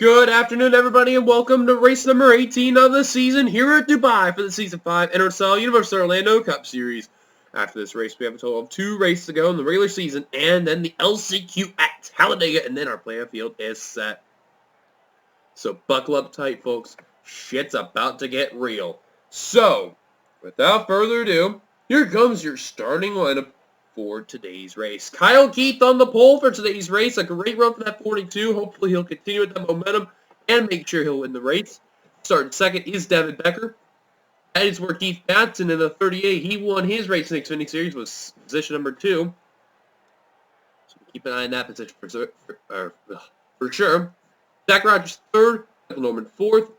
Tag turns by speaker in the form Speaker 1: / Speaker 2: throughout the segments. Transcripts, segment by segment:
Speaker 1: Good afternoon, everybody, and welcome to race number 18 of the season here at Dubai for the Season 5 NRSL University Orlando Cup Series. After this race, we have a total of 2 races to go in the regular season, and then the LCQ at Talladega, and then our playoff field is set. So buckle up tight, folks. Shit's about to get real. So, without further ado, here comes your starting lineup for today's race. Kyle Keith on the pole for today's race. A great run for that 42. Hopefully he'll continue with that momentum and make sure he'll win the race. Starting second is Devin Becker. That is where Keith Batson in the 38. He won his race in the Xfinity Series, was position number 2. So keep an eye on that position for sure. Zach Rogers third. Michael Norman fourth.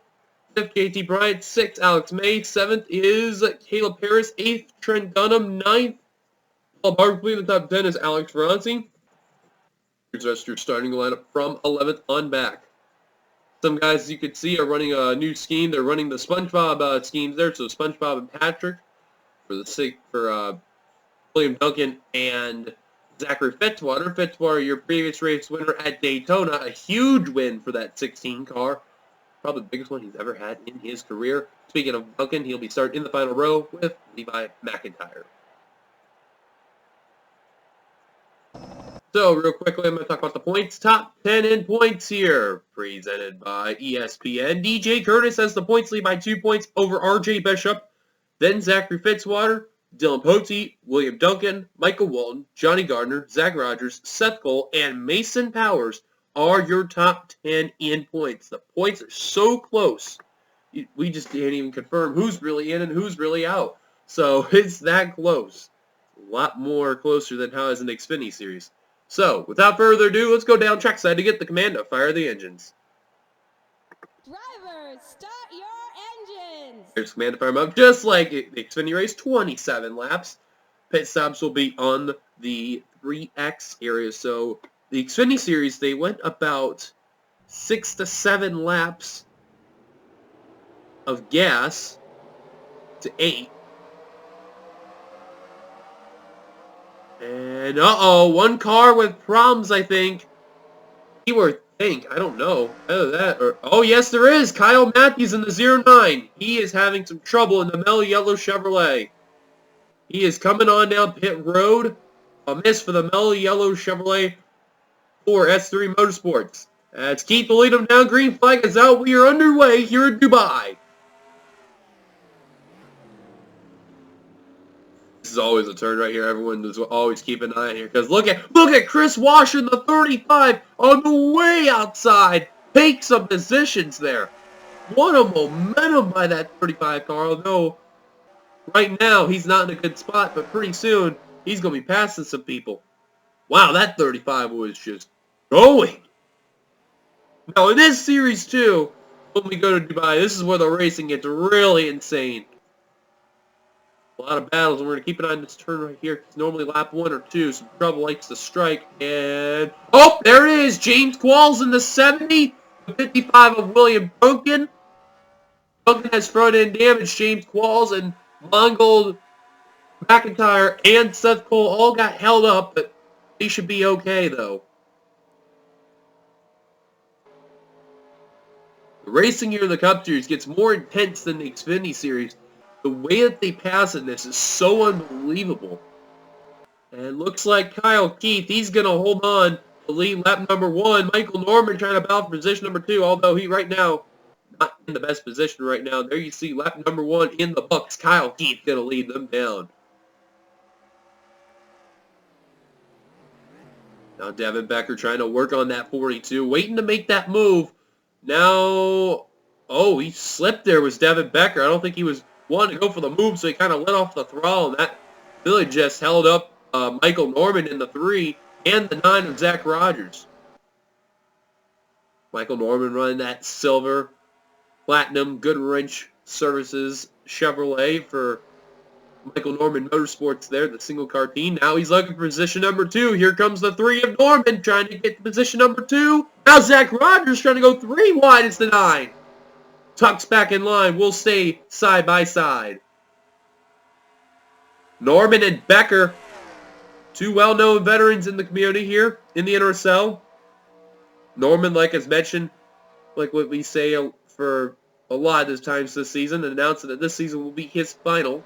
Speaker 1: 5th, KT Bryant. 6th, Alex May. 7th is Caleb Harris. 8th, Trent Dunham. 9th, Paul Barkley. In the top 10 is Alex Ferranti. Here's the rest of your starting lineup from 11th on back. Some guys, as you can see, are running a new scheme. They're running the SpongeBob schemes there. So SpongeBob and Patrick for William Duncan and Zachary Fitzwater. Fitzwater, your previous race winner at Daytona. A huge win for that 16 car. Probably the biggest one he's ever had in his career. Speaking of Duncan, he'll be starting in the final row with Levi McIntyre. So, real quickly, I'm going to talk about the points. Top 10 in points here, presented by ESPN. DJ Curtis has the points lead by 2 points over RJ Bishop. Then Zachary Fitzwater, Dylan Pote, William Duncan, Michael Walton, Johnny Gardner, Zach Rogers, Seth Cole, and Mason Powers are your top 10 in points. The points are so close, we just can't even confirm who's really in and who's really out. So, it's that close. A lot more closer than how it's in the Xfinity Series. So, without further ado, let's go down trackside to get the command to fire the engines.
Speaker 2: Drivers, start your engines!
Speaker 1: There's command to fire them up, just like the Xfinity race, 27 laps. Pit stops will be on the 3X area. So, the Xfinity series, they went about 6 to 7 laps of gas to 8. And, one car with problems, I think. I don't know. Either that or... yes, there is! Kyle Matthews in the 09. He is having some trouble in the mellow yellow Chevrolet. He is coming on down pit road. A miss for the mellow yellow Chevrolet for S3 Motorsports. As Keith will lead him down. Green flag is out. We are underway here in Dubai. This is always a turn right here. Everyone does always keep an eye on here. Because look at Chris Washer in the 35 on the way outside. Take some positions there. What a momentum by that 35 car. Although, right now, he's not in a good spot. But pretty soon, he's going to be passing some people. Wow, that 35 was just going. Now, in this series, too, when we go to Dubai, this is where the racing gets really insane. A lot of battles, and we're going to keep an eye on this turn right here. It's normally lap 1 or 2. Some trouble likes to strike. And, there it is! James Qualls in the 70. The 55 of William Duncan. Duncan has front-end damage. James Qualls and Mongold, McIntyre, and Seth Cole all got held up, but they should be okay, though. The racing here in the Cup Series gets more intense than the Xfinity Series. The way that they pass in this is so unbelievable. And looks like Kyle Keith, he's going to hold on to lead lap number 1. Michael Norman trying to battle for position number 2, although he right now, not in the best position right now. There you see lap number 1 in the books. Kyle Keith going to lead them down. Now Devin Becker trying to work on that 42, waiting to make that move. Now, he slipped there was Devin Becker. I don't think he was wanted to go for the move, so he kind of let off the throttle, and that really just held up Michael Norman in the 3 and the 9 of Zach Rogers. Michael Norman running that silver Platinum Goodwrench Services Chevrolet for Michael Norman Motorsports there, the single car team. Now he's looking for position number 2. Here comes the 3 of Norman trying to get to position number 2. Now Zach Rogers trying to go 3 wide. It's the 9. Tucks back in line. We'll stay side by side. Norman and Becker, 2 well-known veterans in the community here in the NRSL. Norman, like as mentioned, like what we say for a lot of times this season, and announcing that this season will be his final.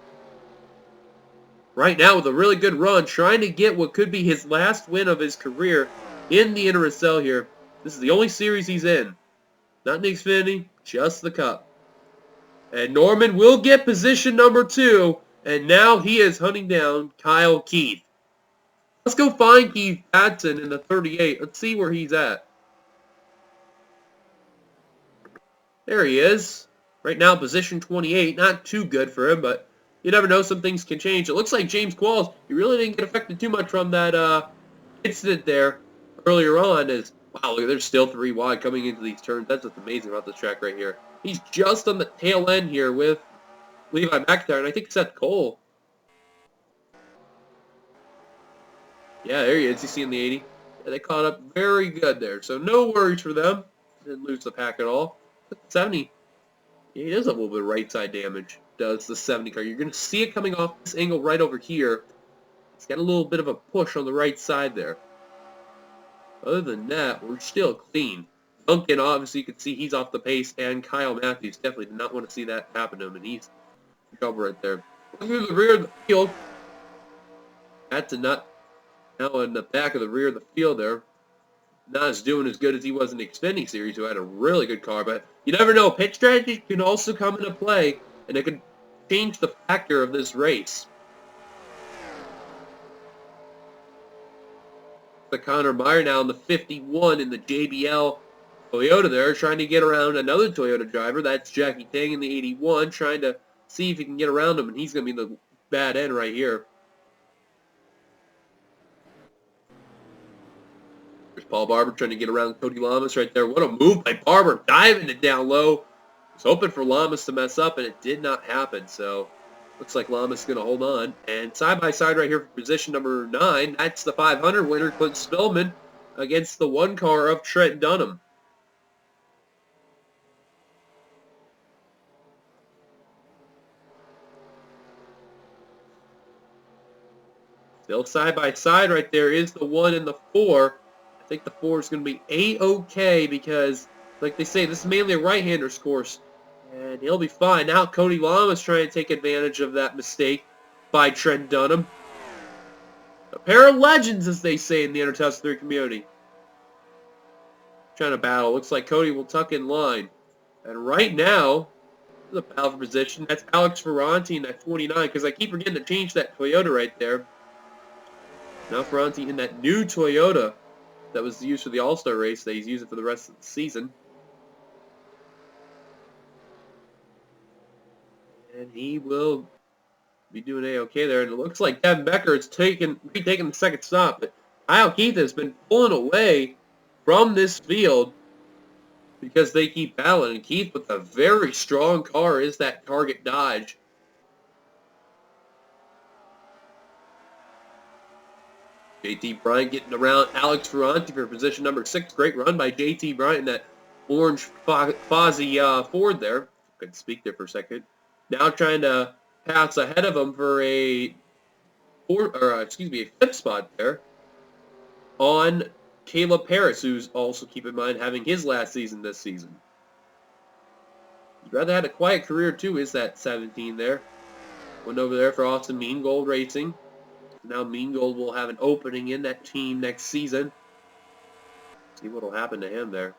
Speaker 1: Right now with a really good run, trying to get what could be his last win of his career in the NRSL here. This is the only series he's in. Not the Xfinity, just the Cup. And Norman will get position number 2, and now he is hunting down Kyle Keith. Let's go find Keith Patton in the 38. Let's see where he's at. There he is. Right now, position 28. Not too good for him, but you never know. Some things can change. It looks like James Qualls, he really didn't get affected too much from that incident there earlier on. As wow, look, there's still 3 wide coming into these turns. That's what's amazing about this track right here. He's just on the tail end here with Levi McIntyre, and I think Seth Cole. Yeah, there he is. You see in the 80. Yeah, they caught up very good there. So no worries for them. Didn't lose the pack at all. 70. Yeah, he does have a little bit of right side damage. Does the 70 car. You're going to see it coming off this angle right over here. It's got a little bit of a push on the right side there. Other than that, we're still clean. Duncan, obviously, you can see he's off the pace, and Kyle Matthews definitely did not want to see that happen to him, and he's in trouble right there. Looking through the rear of the field. That's a nut. Now in the back of the rear of the field there. Not as doing as good as he was in the Xfinity Series, who had a really good car, but you never know. Pit strategy can also come into play, and it could change the factor of this race. The Connor Meyer now in the 51 in the JBL Toyota there, trying to get around another Toyota driver. That's Jackie Tang in the 81, trying to see if he can get around him, and he's going to be in the bad end right here. There's Paul Barber trying to get around Cody Lamas right there. What a move by Barber, diving it down low. Was hoping for Lamas to mess up, and it did not happen. So looks like Lamas is going to hold on. And side by side right here for position number 9, that's the 500 winner, Clint Spillman, against the 1 car of Trent Dunham. Still side by side right there is the 1 and the 4. I think the 4 is going to be A-OK because, like they say, this is mainly a right-hander's course. And he'll be fine. Now Cody Lamas trying to take advantage of that mistake by Trent Dunham. A pair of legends, as they say in the Intertest 3 community. Trying to battle. Looks like Cody will tuck in line. And right now, the battle for position. That's Alex Ferranti in that 29, because I keep forgetting to change that Toyota right there. Now Ferranti in that new Toyota that was used for the All-Star race that he's using for the rest of the season. And he will be doing A-OK there. And it looks like Devin Becker is retaking the second stop. But Kyle Keith has been pulling away from this field because they keep battling. And Keith with a very strong car is that Target Dodge. JT Bryant getting around Alex Ferranti for position number 6. Great run by JT Bryant in that orange Fozzie Ford there. Couldn't speak there for a second. Now trying to pass ahead of him for a 5th spot there on Caleb Harris, who's also, keep in mind, having his last season this season. He'd rather had a quiet career too, is that 17 there. Went over there for Austin Mean Gold Racing. Now Mean Gold will have an opening in that team next season. See what will happen to him there.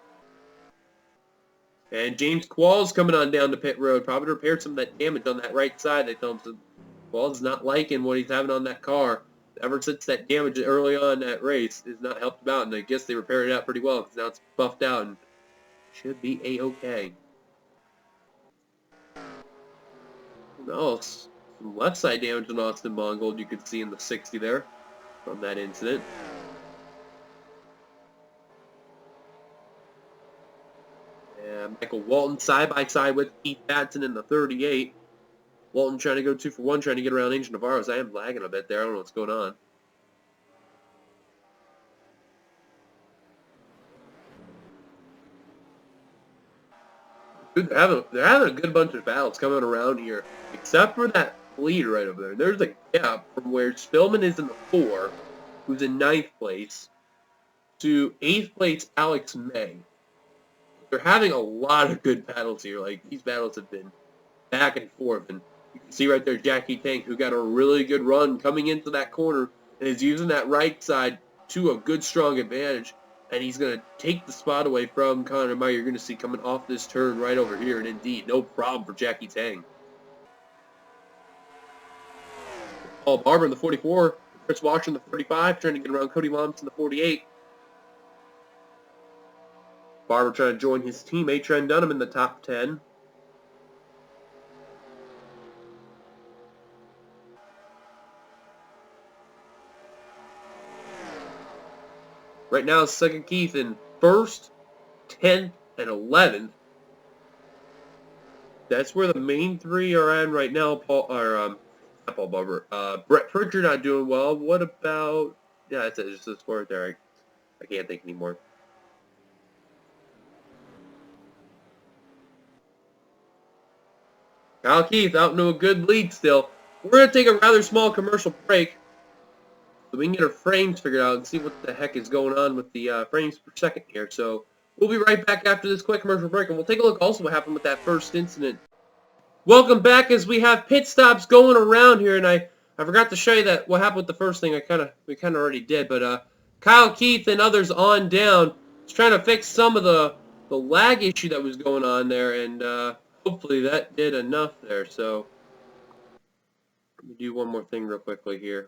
Speaker 1: And James Qualls coming on down the pit road. Probably repaired some of that damage on that right side. They tell him so Qualls is not liking what he's having on that car. Ever since that damage early on in that race has not helped him out. And I guess they repaired it out pretty well because now it's buffed out and should be A-OK. No, some left side damage on Austin Mongold you could see in the 60 there from that incident. Michael Walton side by side with Keith Patton in the 38. Walton trying to go 2 for 1, trying to get around Angel Navarro's. I am lagging a bit there. I don't know what's going on. Dude, they're having a good bunch of battles coming around here, except for that lead right over there. There's a gap from where Spillman is in the 4, who's in 9th place, to 8th place Alex May. they're having a lot of good battles here. Like, these battles have been back and forth. And you can see right there Jackie Tank, who got a really good run coming into that corner and is using that right side to a good, strong advantage. And he's going to take the spot away from Conor Meyer. You're going to see coming off this turn right over here. And indeed, no problem for Jackie Tang. Paul Barber in the 44. Chris Washer in the 35. Trying to get around Cody Lombs in the 48. Barber trying to join his teammate Trent Dunham in the top 10. Right now, second Keith in 1st, 10th, and 11th. That's where the main three are at right now. Not Paul Barber. Brett Pritchard not doing well. What about... Yeah, that's it. Just this right there. I can't think anymore. Kyle Keith out into a good lead still. We're going to take a rather small commercial break so we can get our frames figured out and see what the heck is going on with the frames per second here. So we'll be right back after this quick commercial break, and we'll take a look also what happened with that first incident. Welcome back as we have pit stops going around here, and I forgot to show you that what happened with the first thing. We kind of already did, but Kyle Keith and others on down was trying to fix some of the lag issue that was going on there, and hopefully that did enough there. So let me do one more thing real quickly here.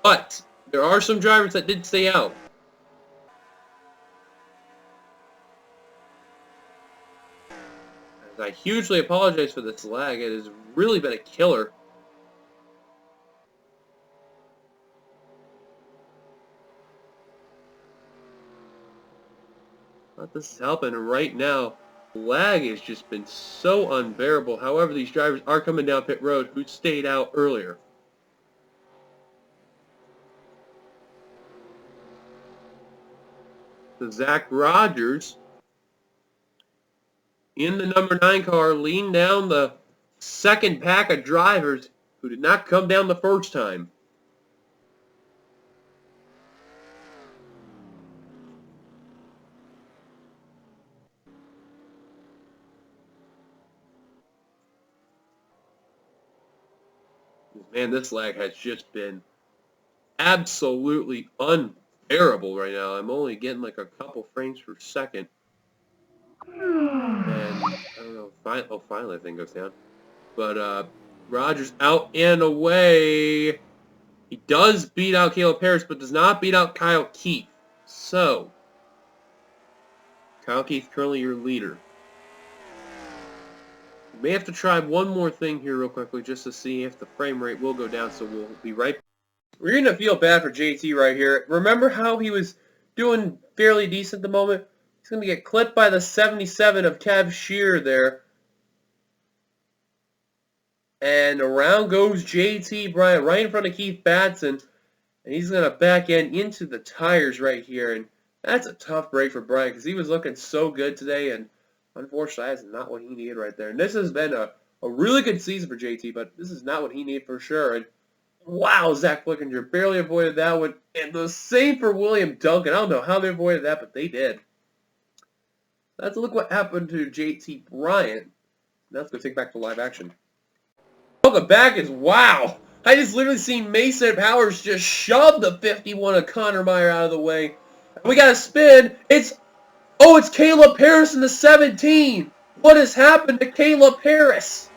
Speaker 1: But there are some drivers that did stay out. I hugely apologize for this lag. It has really been a killer. But this is helping right now. Lag has just been so unbearable. However, these drivers are coming down pit road who stayed out earlier. So Zach Rogers in the number 9 car leaned down the second pack of drivers who did not come down the first time. Man, this lag has just been absolutely unbearable right now. I'm only getting like a couple frames per second. And I don't know. Finally, I think goes down. But Rogers out and away. He does beat out Caleb Harris, but does not beat out Kyle Keith. So, Kyle Keith currently your leader. We may have to try one more thing here real quickly just to see if the frame rate will go down, so we'll be right back. We're going to feel bad for JT right here. Remember how he was doing fairly decent at the moment? He's going to get clipped by the 77 of Kev Shear there. And around goes JT Bryant right in front of Keith Batson. And he's going to back end into the tires right here. And that's a tough break for Bryant because he was looking so good today. And unfortunately, that's not what he needed right there. And this has been a really good season for JT, but this is not what he needed for sure. And wow, Zach Flickinger barely avoided that one. And the same for William Duncan. I don't know how they avoided that, but they did. Let's look what happened to JT Bryant. Now let's go take back to live action. Welcome back is wow. I just literally seen Mason Powers just shove the 51 of Conor Meyer out of the way. We got a spin. It's Caleb Harris in the 17. What has happened to Caleb Harris?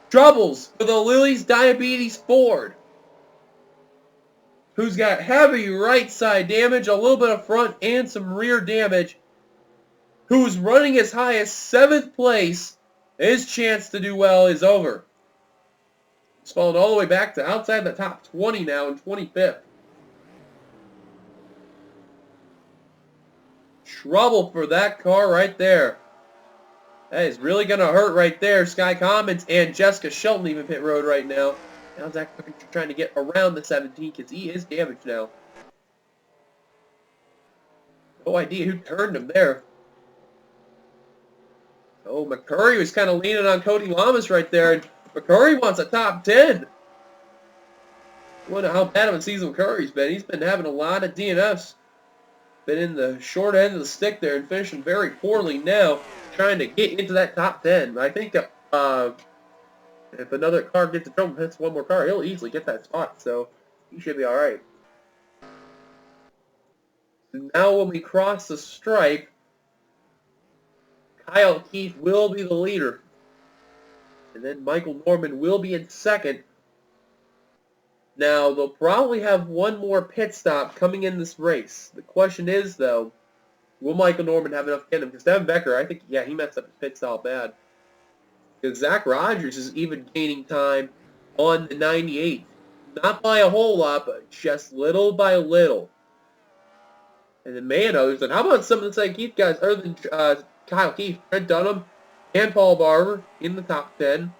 Speaker 1: Troubles for the Lily's Diabetes Ford, who's got heavy right side damage, a little bit of front and some rear damage, who's running as high as 7th place. His chance to do well is over. He's fallen all the way back to outside the top 20 now in 25th. Trouble for that car right there. That is really going to hurt right there. Sky Commons and Jessica Shelton even pit road right now. Now Zach trying to get around the 17 because he is damaged now. No idea who turned him there. Oh, McCurry was kind of leaning on Cody Lamas right there, and McCurry wants a top 10. Wonder how bad of a season Curry's been. He's been having a lot of DNFs. Been in the short end of the stick there and finishing very poorly now, trying to get into that top 10. I think that if another car gets a jump, hits one more car, he'll easily get that spot. So he should be all right. Now when we cross the stripe, Kyle Keith will be the leader. And then Michael Norman will be in second. Now, they'll probably have one more pit stop coming in this race. The question is, though, will Michael Norman have enough to get him? Because Devin Becker, I think, yeah, he messed up his pit stop bad. Because Zach Rogers is even gaining time on the 98. Not by a whole lot, but just little by little. And then Manos, and how about some of the St. Keith guys other than Kyle Keith, Trent Dunham, and Paul Barber in the top 10.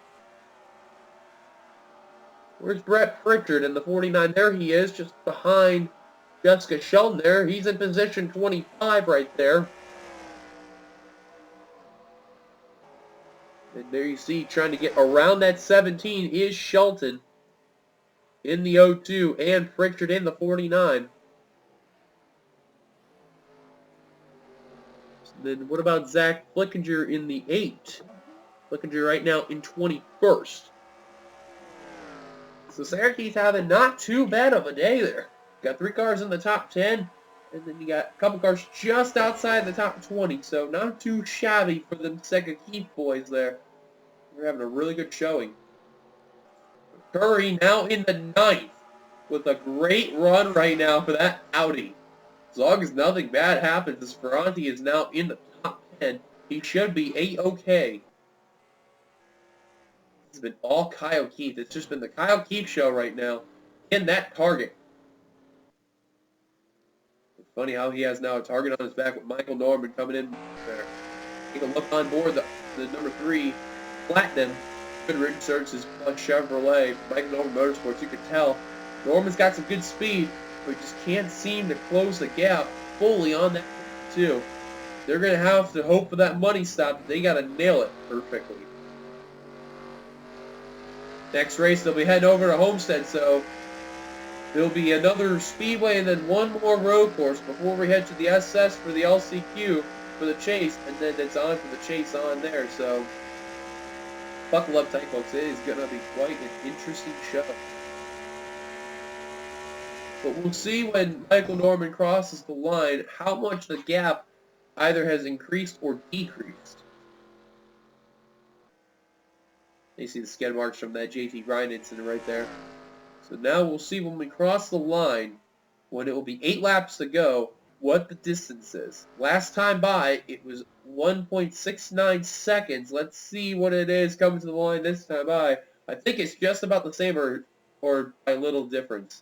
Speaker 1: Where's Brett Pritchard in the 49? There he is, just behind Jessica Shelton there. He's in position 25 right there. And there you see, trying to get around that 17 is Shelton in the 02 and Pritchard in the 49. Then what about Zach Flickinger in the 8? Flickinger right now in 21st. So Syracuse having not too bad of a day there. Got 3 cars in the top 10, and then you got a couple cars just outside the top 20. So not too shabby for them Sega Keith boys there. We're having a really good showing. Curry now in the 9th with a great run right now for that Audi. As long as nothing bad happens, as Ferranti is now in the top 10, he should be A-OK. It's been all Kyle Keith. It's just been the Kyle Keith show right now in that target. It's funny how he has now a target on his back with Michael Norman coming in there. Take a look on board the number 3 Platinum Goodrich Services plus Chevrolet. Michael Norman Motorsports, you can tell Norman's got some good speed, but just can't seem to close the gap fully on that too. They're going to have to hope for that money stop. They got to nail it perfectly. Next race, they'll be heading over to Homestead, so there'll be another speedway and then one more road course before we head to the SS for the LCQ for the chase, and then it's on for the chase on there. So buckle up tight, folks. It is going to be quite an interesting show. But we'll see when Michael Norman crosses the line how much the gap either has increased or decreased. You see the skid marks from that JT Bryan incident right there. So now we'll see when we cross the line, when it will be 8 laps to go, what the distance is. Last time by, it was 1.69 seconds. Let's see what it is coming to the line this time by. I think it's just about the same or by a little difference.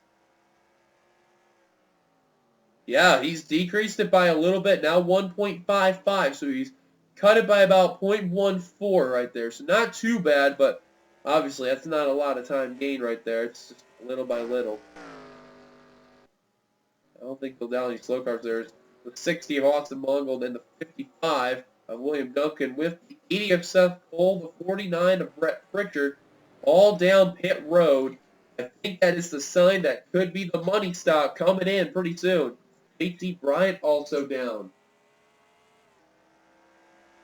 Speaker 1: Yeah, he's decreased it by a little bit. Now 1.55, so he's cut it by about 0.14 right there. So not too bad, but obviously that's not a lot of time gain right there. It's just little by little. I don't think they'll down any slow cars there. It's the 60 of Austin Mongold and the 55 of William Duncan with the 80 of Seth Cole, the 49 of Brett Pritchard, all down pit road. I think that is the sign that could be the money stop coming in pretty soon. JT Bryant also down.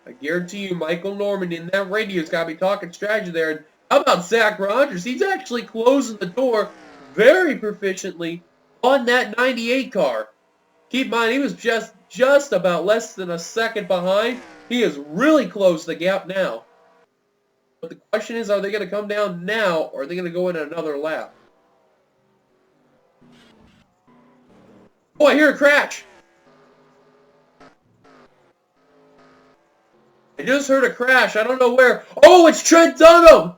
Speaker 1: I guarantee you Michael Norman in that radio's got to be talking strategy there. And how about Zach Rogers? He's actually closing the door very proficiently on that 98 car. Keep in mind, he was just about less than a second behind. He has really closed the gap now. But the question is, are they going to come down now, or are they going to go in another lap? Oh, I hear a crash. I just heard a crash. I don't know where. Oh, it's Trent Dunham.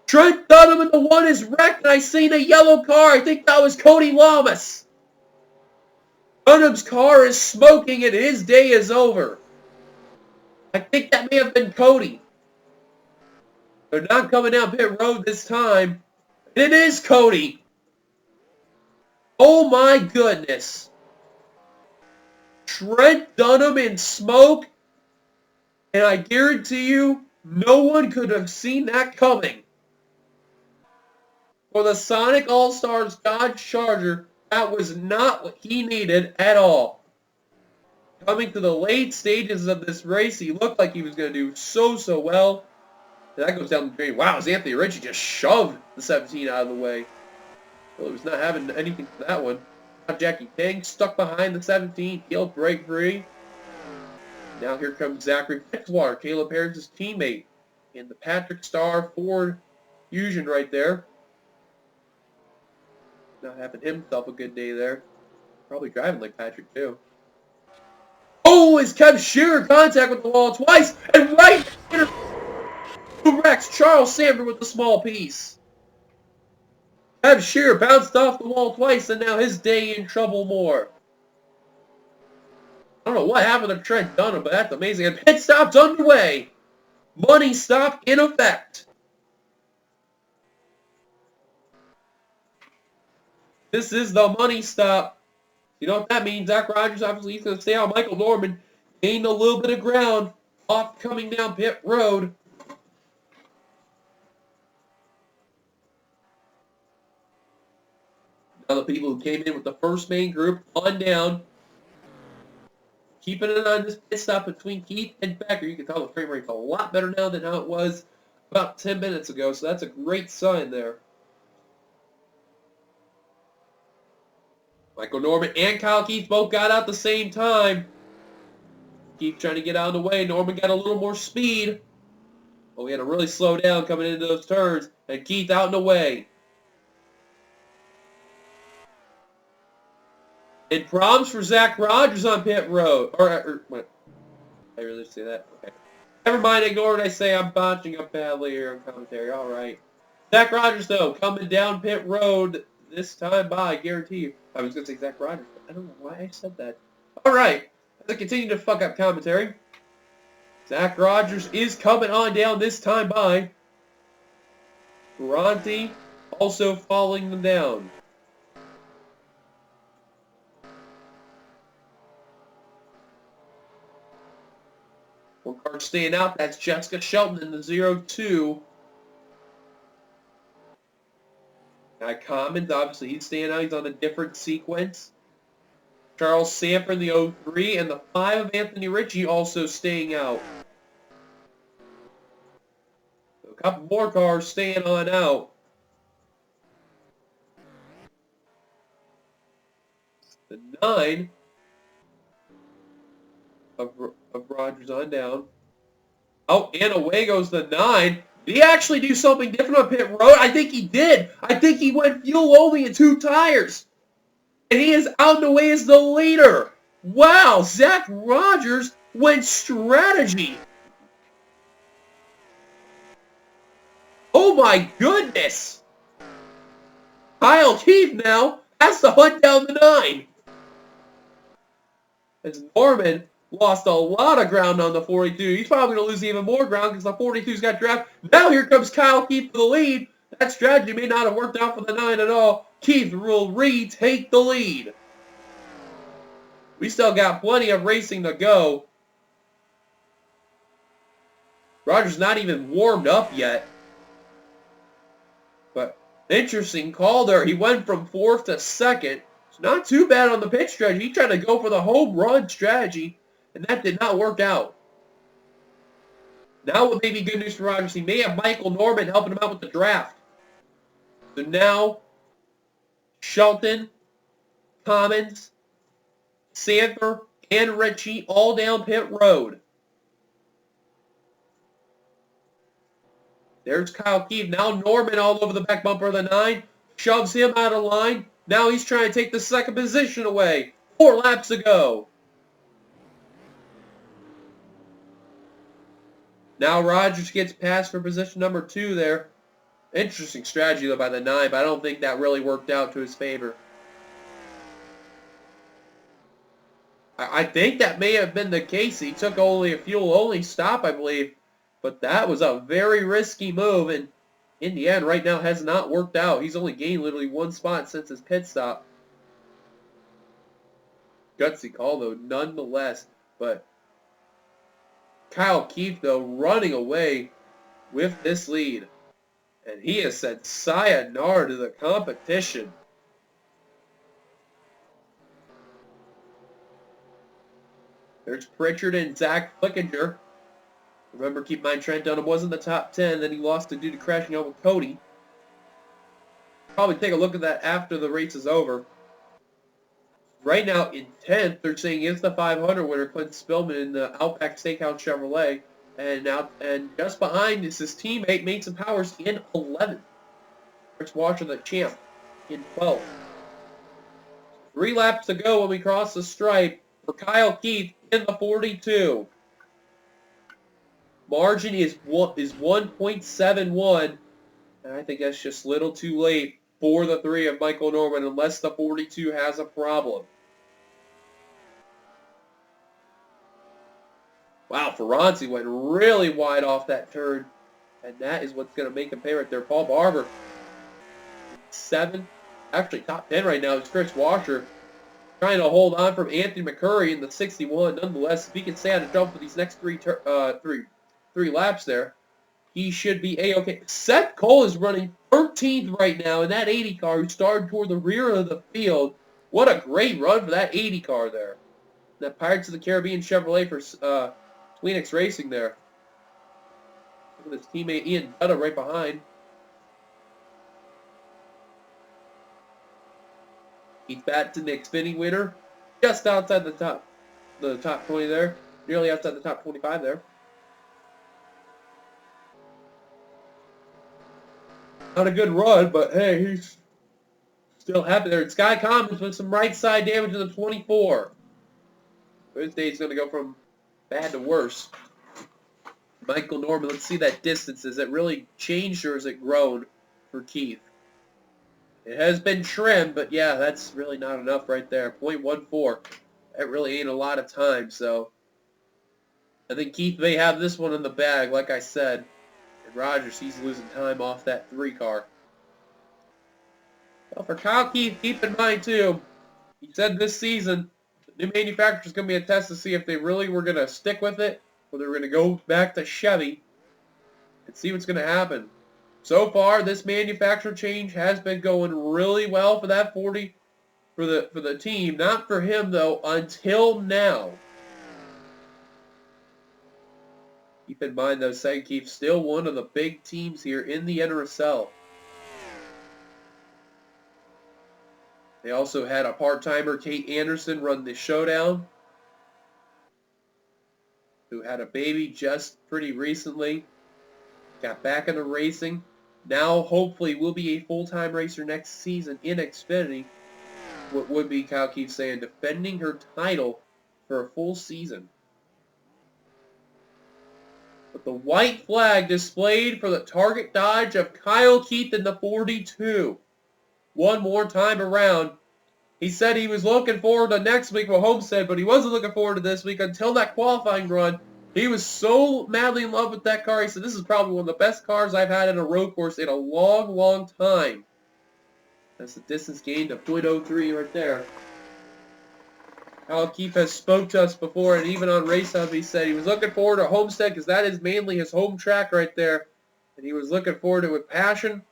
Speaker 1: Trent Dunham and the 1 is wrecked, and I seen a yellow car. I think that was Cody Lamas. Dunham's car is smoking, and his day is over. I think that may have been Cody. They're not coming down pit road this time. It is Cody. Oh my goodness. Trent Dunham in smoke. And I guarantee you, no one could have seen that coming. For the Sonic All-Stars Dodge Charger, that was not what he needed at all. Coming to the late stages of this race, he looked like he was going to do so well. And that goes down the drain. Wow, Anthony Ritchie just shoved the 17 out of the way. Well, he was not having anything for that one. Now Jackie Tang stuck behind the 17. He'll break free. Now here comes Zachary Fitzwater, Caleb Harris' teammate, in the Patrick Star Ford Fusion right there. Not having himself a good day there. Probably driving like Patrick too. Oh, is Kev Shearer contact with the wall twice, and right who wrecks Charles Sanford with the small piece. Kev Shearer bounced off the wall twice, and now his day in trouble more. I don't know what happened to Trent Dunham, but that's amazing. And pit stop's underway. Money stop in effect. This is the money stop. You know what that means? Zach Rogers, obviously, he's going to stay out. Michael Norman gained a little bit of ground off coming down pit road. Now the people who came in with the first main group on down. Keeping it on this pit stop between Keith and Becker. You can tell the frame rate's a lot better now than how it was about 10 minutes ago. So that's a great sign there. Michael Norman and Kyle Keith both got out at the same time. Keith trying to get out of the way. Norman got a little more speed. But we had to really slow down coming into those turns. And Keith out and away. And problems for Zach Rogers on pit road. Or what? Did I really say that? Okay. Never mind, ignore what I say. I'm botching up badly here on commentary. All right. Zach Rogers, though, coming down pit road this time by, I guarantee you. I was going to say Zach Rogers, but I don't know why I said that. All right. As I continue to fuck up commentary, Zach Rogers is coming on down this time by. Ferranti also following them down. One car staying out, that's Jessica Shelton in the 0-2. Guy Commons, obviously he's staying out, he's on a different sequence. Charles Sanford in the 03, and the 5 of Anthony Ritchie also staying out. So a couple more cars staying on out. The 9 of Rogers on down. Oh, and away goes the 9. Did he actually do something different on pit road? I think he did. I think he went fuel only in 2 tires. And he is out and away as the leader. Wow, Zach Rogers went strategy. Oh my goodness. Kyle Keith now has to hunt down the 9. As Norman lost a lot of ground on the 42. He's probably going to lose even more ground because the 42's got drafted. Now here comes Kyle Keith for the lead. That strategy may not have worked out for the 9 at all. Keith will retake the lead. We still got plenty of racing to go. Rogers not even warmed up yet. But interesting call there. He went from 4th to 2nd. It's not too bad on the pit strategy. He tried to go for the home run strategy, and that did not work out. Now what may be good news for Rogers, he may have Michael Norman helping him out with the draft. So now, Shelton, Commons, Sanford, and Ritchie all down pit road. There's Kyle Keith. Now Norman all over the back bumper of the 9. Shoves him out of line. Now he's trying to take the 2nd position away. 4 laps to go. Now Rogers gets passed for position number 2 there. Interesting strategy though by the 9, but I don't think that really worked out to his favor. I think that may have been the case. He took only a fuel-only stop, I believe. But that was a very risky move, and in the end, right now, has not worked out. He's only gained literally 1 spot since his pit stop. Gutsy call, though, nonetheless. But Kyle Keith, though, running away with this lead. And he has said sayonara to the competition. There's Pritchard and Zach Flickinger. Remember, keep in mind, Trent Dunham was in the top 10. Then he lost due to crashing out with Cody. Probably take a look at that after the race is over. Right now, in 10th, they're saying it's the 500 winner, Clint Spillman in the Outback Steakhouse Chevrolet. And just behind is his teammate, Mason Powers, in 11th. Rich Washer, the champ, in 12th. 3 laps to go when we cross the stripe for Kyle Keith in the 42. Margin is 1.71, and I think that's just a little too late for the 3 of Michael Norman unless the 42 has a problem. Wow, Ferranti went really wide off that turn, and that is what's going to make him pay right there. Paul Barber, 7, actually top 10 right now is Chris Washer, trying to hold on from Anthony McCurry in the 61. Nonetheless, if he can stay on the jump for these next three laps there, he should be A-okay. Seth Cole is running 13th right now in that 80 car who started toward the rear of the field. What a great run for that 80 car there. That Pirates of the Caribbean Chevrolet for Tweenix Racing there. Look at his teammate Ian Dutta right behind. Keith Batson, the Xfinity winner, just outside the top 20 there. Nearly outside the top 25 there. Not a good run, but hey, he's still happy there. And Sky Commons with some right side damage in the 24. Thursday's going to go from bad to worse. Michael Norman, let's see that distance. Has it really changed or has it grown for Keith? It has been trimmed, but yeah, that's really not enough right there. 0.14. That really ain't a lot of time, so I think Keith may have this one in the bag, like I said. And Rogers, he's losing time off that 3 car. Well, for Kyle Keith, keep in mind, too, he said this season, the new manufacturer is going to be a test to see if they really were going to stick with it, or they're going to go back to Chevy and see what's going to happen. So far, this manufacturer change has been going really well for that 40 for the team. Not for him, though, until now. Keep in mind, though, Keith's still one of the big teams here in the NRSL. They also had a part-timer, Kate Anderson, run the showdown, who had a baby just pretty recently. Got back into racing. Now, hopefully, will be a full-time racer next season in Xfinity. What would be Kyle Keith saying, defending her title for a full season. But the white flag displayed for the target dodge of Kyle Keith in the 42. One more time around. He said he was looking forward to next week for Homestead, but he wasn't looking forward to this week until that qualifying run. He was so madly in love with that car. He said, this is probably one of the best cars I've had in a road course in a long, long time. That's the distance gain to 0.03 right there. Kyle Keith has spoke to us before, and even on Race Hub, he said he was looking forward to Homestead because that is mainly his home track right there. And he was looking forward to it with passion.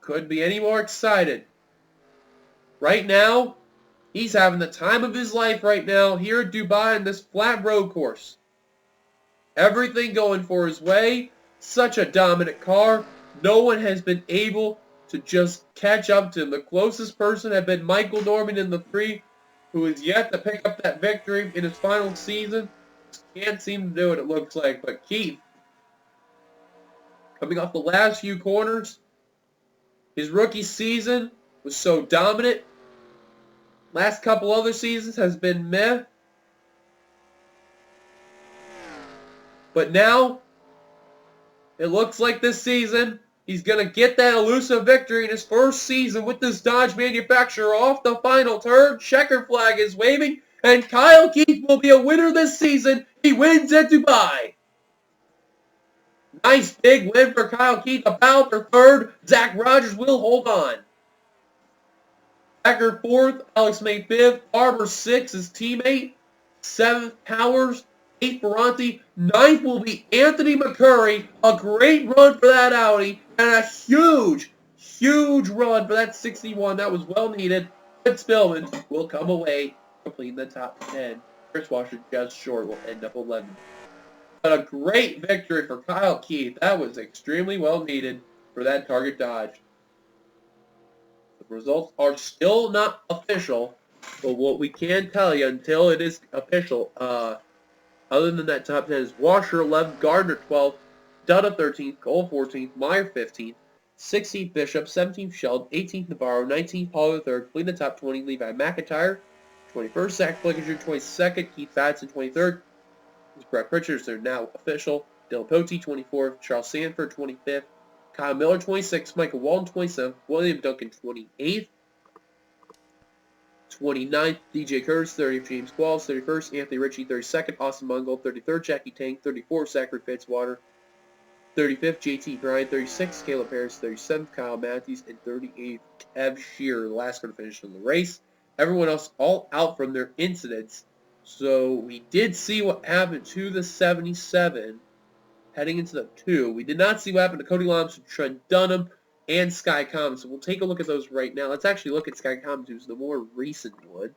Speaker 1: Couldn't be any more excited. Right now, he's having the time of his life right now here at Dubai in this flat road course. Everything going for his way. Such a dominant car. No one has been able to just catch up to him. The closest person had been Michael Norman in the 3, who is yet to pick up that victory in his final season. Can't seem to do it, it looks like. But Keith, coming off the last few corners, his rookie season was so dominant. Last couple other seasons has been meh. But now, it looks like this season, he's going to get that elusive victory in his first season with this Dodge manufacturer off the final turn. Checker flag is waving, and Kyle Keith will be a winner this season. He wins at Dubai. Nice big win for Kyle Keith. About for third. Zach Rogers will hold on. Becker 4th. Alex May 5th. Barber 6th, his teammate. 7th, Powers. 8th Ferranti. 9th will be Anthony McCurry. A great run for that Audi. And a huge, huge run for that 61. That was well needed. Ed Spillman will come away completing the top 10. Chris Washer just short will end up 11th. But a great victory for Kyle Keith. That was extremely well needed for that Target Dodge. The results are still not official, but what we can tell you until it is official, other than that top 10 is Washer 11th, Gardner 12th, Dutta 13th, Cole 14th, Meyer 15th, 16th Bishop, 17th Sheldon, 18th Navarro, 19th Paul III, leading the top 20, Levi McIntyre, 21st Zach Flickinger, 22nd Keith Batson, 23rd. Brett Pritchards are now official. Dylan Pote, 24th. Charles Sanford, 25th. Kyle Miller, 26th. Michael Walton, 27th. William Duncan, 28th. 29th, DJ Curtis, 30th. James Qualls, 31st. Anthony Ritchie, 32nd. Austin Mungo, 33rd. Jackie Tank, 34th. Zachary Fitzwater, 35th. JT Bryan, 36th. Caleb Harris, 37th. Kyle Matthews, and 38th. Kev Shearer, the last one to finish in the race. Everyone else all out from their incidents. So we did see what happened to the 77 heading into the 2. We did not see what happened to Cody Lombs, Trent Dunham, and Sky Commons. So we'll take a look at those right now. Let's actually look at Sky Commons, who's the more recent one.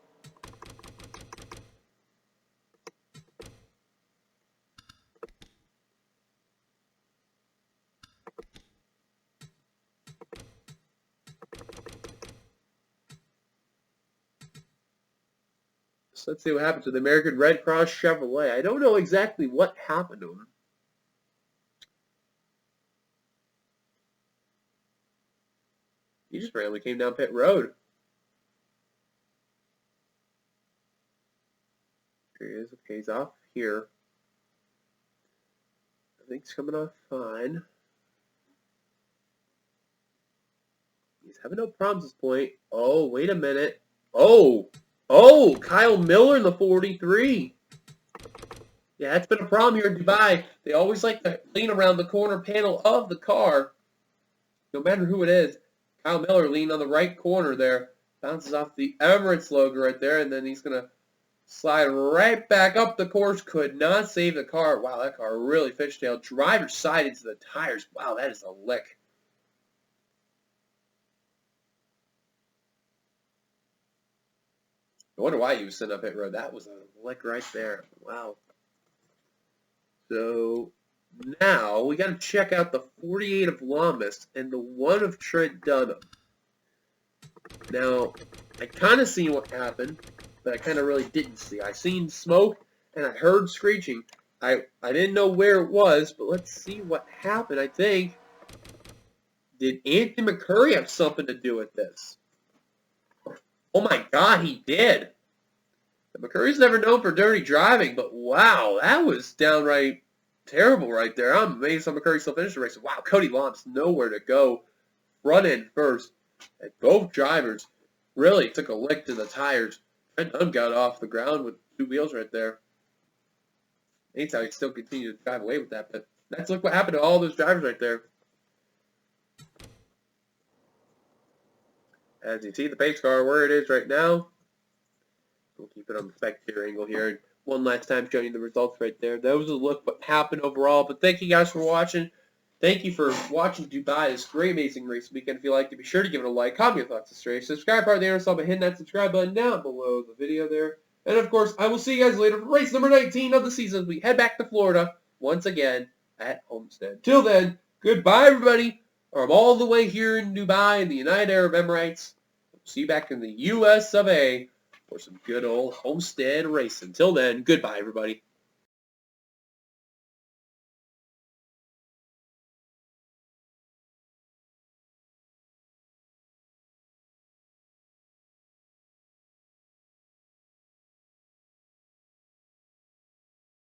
Speaker 1: So let's see what happened to the American Red Cross Chevrolet. I don't know exactly what happened to him. He just randomly came down pit road. Here he is. Okay, he's off here. I think he's coming off fine. He's having no problems at this point. Oh, wait a minute. Oh, Kyle Miller in the 43. Yeah, that's been a problem here in Dubai. They always like to lean around the corner panel of the car. No matter who it is. Kyle Miller leaning on the right corner there. Bounces off the Emirates logo right there, and then he's going to slide right back up the course. Could not save the car. Wow, that car really fishtailed. Driver's side into the tires. Wow, that is a lick. I wonder why he was sitting up pit road. That was a lick right there. Wow. So now we got to check out the 48 of Lamas and the 1 of Trent Dunham. Now, I kind of seen what happened, but I kind of really didn't see. I seen smoke and I heard screeching. I didn't know where it was, but let's see what happened. I think, did Anthony McCurry have something to do with this? Oh my God, he did. McCurry's never known for dirty driving, but wow, that was downright terrible right there. I'm amazed how McCurry still finished the race. Wow, Cody Lombs nowhere to go. Front end first. And both drivers really took a lick to the tires. Trent Dunham got off the ground with 2 wheels right there. Anytime he still continued to drive away with that, but let's look what happened to all those drivers right there. As you see the pace car where it is right now. We'll keep it on the spectator angle here. One last time showing you the results right there. That was a look what happened overall. But thank you guys for watching. Thank you for watching Dubai, this great amazing race weekend. If you liked it, be sure to give it a like, comment your thoughts on this race. Subscribe part of the NRSL by hitting that subscribe button down below the video there. And of course, I will see you guys later for race number 19 of the season as we head back to Florida once again at Homestead. Till then, goodbye everybody. I'm all the way here in Dubai in the United Arab Emirates. See you back in the US of A for some good old Homestead racing. Until then, goodbye, everybody.